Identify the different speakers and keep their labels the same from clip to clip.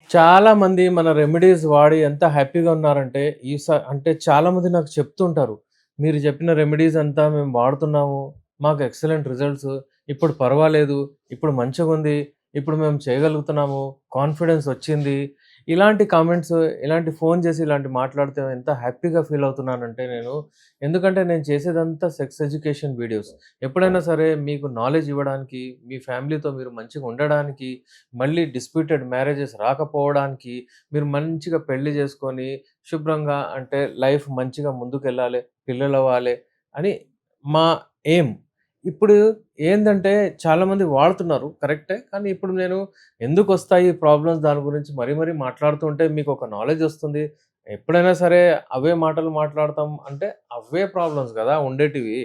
Speaker 1: చాలామంది మన రెమెడీస్ వాడి ఎంత హ్యాపీగా ఉన్నారంటే, అంటే చాలామంది నాకు చెప్తుంటారు. "మీరు చెప్పిన రెమెడీస్ అంతా మేము వాడుతున్నాము. మాకు ఎక్సలెంట్ రిజల్ట్స్. ఇప్పుడు పర్వాలేదు. ఇప్పుడు మంచిగుంది. ఇప్పుడు మేము చేయగలుగుతున్నాము. కాన్ఫిడెన్స్ వచ్చింది." ఇలాంటి కామెంట్స్, ఇలాంటి ఫోను చేసి ఇలాంటి మాట్లాడితే ఎంత హ్యాపీగా ఫీల్ అవుతున్నానంటే నేను. ఎందుకంటే నేను చేసేదంతా సెక్స్ ఎడ్యుకేషన్ వీడియోస్. ఎప్పుడైనా సరే మీకు నాలెడ్జ్ ఇవ్వడానికి, మీ ఫ్యామిలీతో మీరు మంచిగా ఉండడానికి, మళ్ళీ డిస్ప్యూటెడ్ మ్యారేజెస్ రాకపోవడానికి, మీరు మంచిగా పెళ్లి చేసుకొని, శుభ్రంగా అంటే లైఫ్ మంచిగా ముందుకెళ్ళాలి, పిల్లలవ్వాలి అని మా ఎయిమ్. ఇప్పుడు ఏందంటే చాలామంది వాడుతున్నారు కరెక్టే. కానీ ఇప్పుడు నేను ఎందుకొస్తాయి ప్రాబ్లమ్స్ దాని గురించి మరీ మరీ మాట్లాడుతూ ఉంటే మీకొక నాలెడ్జ్ ఒస్తుంది. ఎప్పుడైనా సరే అవే మాటలు మాట్లాడతాం అంటే అవే ప్రాబ్లమ్స్ గదా ఉండేటివి.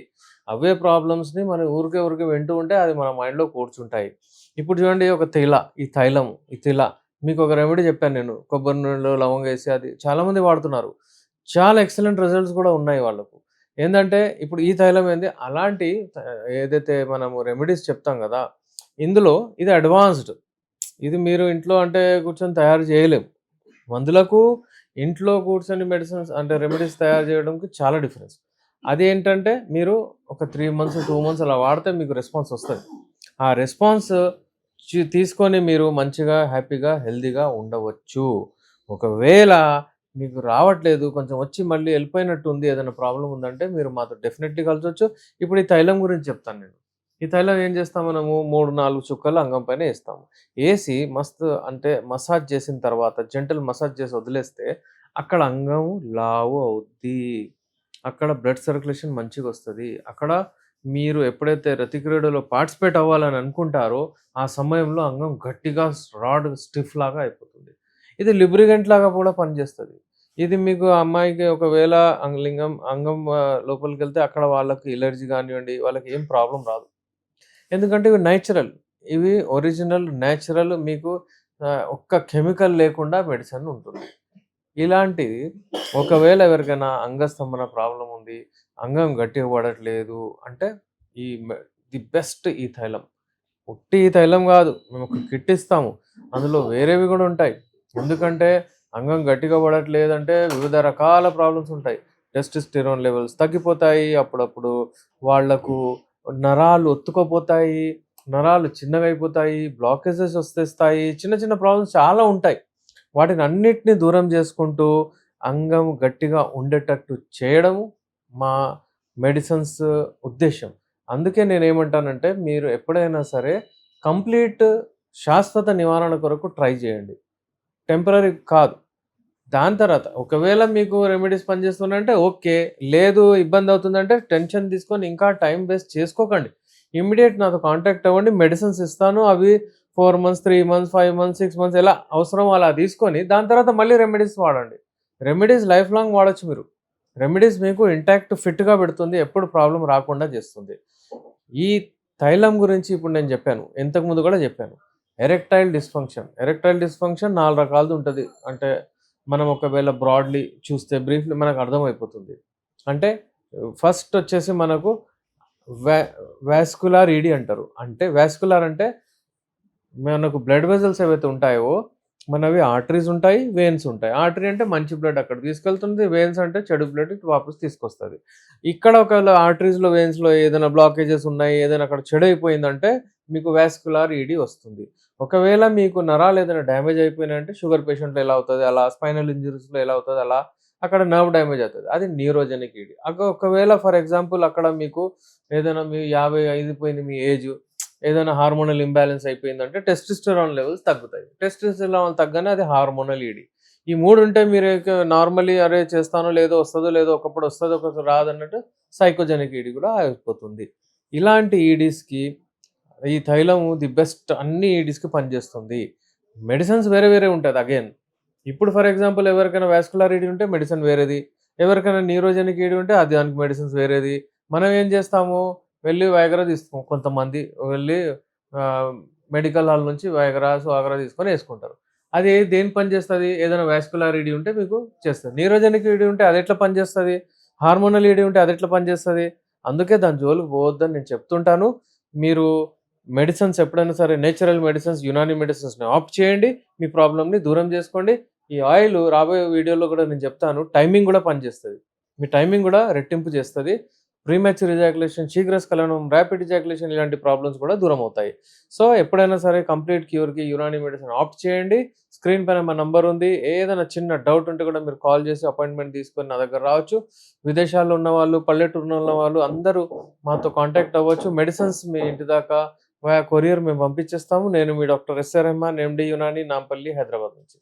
Speaker 1: అవే ప్రాబ్లమ్స్‌ని మనం ఊరికే ఊరికే వింటూ ఉంటే అది మన మైండ్‌లో కూర్చుంటాయి. ఇప్పుడు చూడండి ఒక ఈ తిల మీకొక రెమెడీ చెప్పాను నేను. కొబ్బరి నూనెలో లవంగేసి అది చాలామంది వాడుతున్నారు. చాలా ఎక్సలెంట్ రిజల్ట్స్ కూడా ఉన్నాయి వాళ్ళకు. ఏందంటే ఇప్పుడు ఈ తైలం ఏంది అలాంటి త ఏదైతే మనము రెమెడీస్ చెప్తాం గదా! ఇందులో ఇది అడ్వాన్స్‌డ్. ఇది మీరు ఇంట్లో అంటే కూర్చొని తయారు చేయలేం. మందులకు ఇంట్లో కూర్చొని మెడిసిన్స్ అంటే రెమెడీస్ తయారు చేయడంకి చాలా డిఫరెన్స్. అదేంటంటే మీరు ఒక 3 మంత్స్, 2 మంత్స్ అలా వాడితే మీకు రెస్పాన్స్ ఒస్తది. ఆ రెస్పాన్స్ తీసుకొని మీరు మంచిగా, హ్యాపీగా, హెల్తీగా ఉండవచ్చు. ఒకవేళ మీకు రావట్లేదు, కొంచెం వచ్చి మళ్ళీ ఎళ్ళిపోయినట్టుంది, ఏదైనా ప్రాబ్లమ్ ఉందంటే మీరు మాతో డెఫినెట్‌లీ కలసొచ్చు. ఇప్పుడు ఈ తైలం గురించి చెప్తాను నేను. ఈ తైలం ఏం చేస్తాం మనము 3, 4 చుక్కలు అంగం పైన ఏస్తాము. ఏసి మస్తు అంటే మసాజ్ చేసిన తర్వాత జెంటిల్ మసాజ్ చేసి వదిలేస్తే అక్కడ అంగం లావు అవుద్ది. అక్కడ బ్లడ్ సర్క్యులేషన్ మంచిగొస్తది. అక్కడ మీరు ఎప్పుడైతే రతిక్రీడలో పార్టిసిపేట్ అవ్వాలని అనుకుంటారో, ఆ సమయంలో అంగం గట్టిగా రాడ్ స్టిఫ్ లాగా అయిపోతుంది. ఇది లుబ్రికెంట్ లాగా కూడా పనిచేస్తది. ఇది మీకు ఆ అమ్మాయికి ఒకవేళ అంగం లోపలికెళ్తే అక్కడ వాళ్ళకి ఎలర్జీ గానివ్వండి, వాళ్ళకి ఏం ప్రాబ్లమ్ రాదు. ఎందుకంటే ఇవి నేచురల్. ఇవి ఒరిజినల్ నేచురల్ మీకు ఒక్క కెమికల్ లేకుండా మెడిసిన్ ఉంటుంది. ఇలాంటిది ఒకవేళ ఎవరికైనా అంగస్తంభన ప్రాబ్లమ్ ఉంది, అంగం గట్టిగా పడట్లేదు అంటే ఈ మె ది బెస్ట్ ఈ తైలం. ఉట్టి ఈ తైలం గాదు. మేమొక కిట్ ఇస్తాము. అందులో వేరేవి గూడా ఉంటాయి. ఎందుకంటే అంగం గట్టిగా పడట్లేదంటే వివిధ రకాల ప్రాబ్లమ్స్ ఉంటాయి. టెస్టోస్టెరాన్ లెవెల్స్ తగ్గిపోతాయి. అప్పుడప్పుడు వాళ్ళకు నరాలు ఒత్తుకోపోతాయి. నరాలు చిన్నగయిపోతాయి. బ్లాకేజెస్ వచ్చేస్తాయి. చిన్న చిన్న ప్రాబ్లమ్స్ చాలా ఉంటాయి. వాటినన్నిటిని దూరం జేసుకుంటూ అంగం గట్టిగా ఉండేటట్టు చేయడము మా మెడిసిన్స్ ఉద్దేశ్యం. అందుకే నేనేమంటానంటే మీరు ఎప్పుడైనా సరే కంప్లీట్ శాశ్వత నివారణ కొరకు ట్రై జేయండి. టెంపరరీ కాదు. దాని తర్వాత ఒకవేళ మీకు రెమెడీస్ పనిచేస్తున్నాయంటే ఓకే. లేదు ఇబ్బందవుతుందంటే టెన్షన్ తీసుకొని ఇంకా టైమ్ వేస్ట్ చేసుకోకండి. ఇమ్మీడియేట్ నాతో కాంటాక్ట్ అవ్వండి. మెడిసిన్స్ ఇస్తాను. అవి 4 మంత్స్, 3 మంత్స్, 5 మంత్స్, 6 మంత్స్ ఎలా అవసరమో అలా తీసుకొని దాని తర్వాత మళ్ళీ రెమెడీస్ వాడండి. రెమెడీస్ లైఫ్ లాంగ్ వాడొచ్చు మీరు. రెమెడీస్ మీకు ఇంటాక్ట్ ఫిట్‌గా పెడుతుంది. ఎప్పుడు ప్రాబ్లమ్ రాకుండా చేస్తుంది. ఈ తైలం గురించి ఇప్పుడు నేను జెప్పాను. ఇంతకుముందు గూడా జెప్పాను. ఎరెక్టైల్ డిస్‌ఫంక్షన్ 4 రకాలది ఉంటది. అంటే మనం ఒకవేళ బ్రాడ్‌లీ చూస్తే బ్రీఫ్‌లీ మనకు అర్థమైపోతుంది. అంటే ఫస్ట్ వచ్చేసి మనకు వా వాస్కులర్ ఈడీ అంటారు. అంటే వాస్కులర్ అంటే మనకు బ్లడ్ వెసెల్స్ ఏవైతే ఉంటాయో, మనవి ఆర్టరీస్ ఉంటాయి, వెయిన్స్ ఉంటాయి. ఆర్టరీ అంటే మంచి బ్లడ్ అక్కడికి తీసుకెళ్తుంది. వెయిన్స్ అంటే చెడు బ్లడ్ ఇటు వాపస్ తీసుకొస్తది. ఇక్కడ ఒకవేళ ఆర్టరీస్‌లో, వెయిన్స్‌లో ఏదైనా బ్లాకేజెస్ ఉన్నాయి, ఏదైనా అక్కడ చెడైపోయిందంటే మీకు వాస్కులర్ ఈడీ వస్తుంది. ఒకవేళ మీకు నరాలు ఏదైనా డ్యామేజ్ అయిపోయినాయంటే షుగర్ పేషెంట్‌లో ఎలా అవుతది, అలా స్పైనల్ ఇంజ్యూరీస్‌లో ఎలా అవుతది, అలా అక్కడ నర్వ్ డ్యామేజ్ అవుతది. అది న్యూరోజెనిక్ ఈడీ. ఒకవేళ ఫర్ ఎగ్జాంపుల్ అక్కడ మీకు ఏదైనా మీ 50 అయిపోయింది మీ ఏజ్ ఏదైనా హార్మోనల్ ఇంబాలెన్స్ అయిపోయిందంటే టెస్టోస్టెరాన్ లెవెల్స్ తగ్గుతాయి. టెస్టోస్టెరాన్ తగ్గగానే అది హార్మోనల్ ఈడీ. ఈ 3 ఉంటే మీరు నార్మల్లీ అరే చేస్తానో లేదో వస్తదో లేదో ఒకప్పుడు వస్తది ఒకప్పుడు రాదన్నట్టు సైకోజెనిక్ ఈడీ కూడా అయిపోతుంది. ఇలాంటి ఈడీస్‌కి ఈ తైలము ది బెస్ట్ అన్ని ఈడీస్‌కి పనిచేస్తుంది. మెడిసిన్స్ వేరే వేరే ఉంటది అగైన్. ఇప్పుడు ఫర్ ఎగ్జాంపుల్ ఎవరికైనా వాస్కులర్ ఈడీ ఉంటే మెడిసిన్ వేరేది. ఎవరికైనా న్యూరోజెనిక్ ఈడీ ఉంటే అది దానికి మెడిసిన్స్ వేరేది. మనం ఏం చేస్తాము వెళ్లి వయాగ్రా తీసుకోం. కొంతమంది వెళ్లి ఆహ్, మెడికల్ హాల్ నుంచి వయాగ్రా, సువాగ్రా తీసుకొని యేసుకుంటారు. అది దేనికి పనిచేస్తది? ఏదైనా వాస్కులర్ ఈడీ ఉంటే మీకు చేస్తది. న్యూరోజెనిక్ ఈడీ ఉంటే అదెట్లా పనిచేస్తది? హార్మోనల్ ఈడీ ఉంటే అదెట్లా పనిచేస్తది? అందుకే దాని జోలికి పోవద్దని నేను చెప్తుంటాను. మీరు మెడిసిన్స్ ఎప్పుడైనా సరే నేచురల్ మెడిసిన్స్, యునాని మెడిసిన్స్‌ని ఆప్ట్ చేయండి. మీ ప్రాబ్లమ్‌ని దూరం జేసుకోండి. ఈ ఆయిలు రాబోయే వీడియోలో గూడా నేను జెప్తాను. టైమింగ్ గూడా పనిజేస్తది. మీ టైమింగ్ గూడా రెట్టింపు జేస్తది. ప్రీమెచ్యూర్ ఎజాక్యులేషన్, శీఘ్రస్ఖలనం, ర్యాపిడ్ ఎజాక్యులేషన్ ఇలాంటి ప్రాబ్లమ్స్ గూడా దూరమవుతాయి. సో, ఎప్పుడైనా సరే కంప్లీట్ క్యూర్‌కి యునాని మెడిసిన్ ఆప్ట్ చేయండి. స్క్రీన్ పైన మా నంబర్ ఉంది. ఏదైనా చిన్న డౌట్ ఉంటే గూడా మీరు కాల్ జేసి అపాయింట్‌మెంట్ తీసుకొని నా దగ్గర రావచ్చు. విదేశాల్లో ఉన్నవాళ్ళు, పల్లెటూరులో ఉన్నవాళ్ళు అందరూ మాతో కాంటాక్ట్ అవ్వచ్చు. మెడిసిన్స్ మీ ఇంటి దాకా వయా కొరియర్ మేము పంపించేస్తాము. నేను మీ డాక్టర్ ఎస్.ఆర్. రెహమాన్, ఎండీ యునాని, నాంపల్లి, హైదరాబాద్ నుంచి.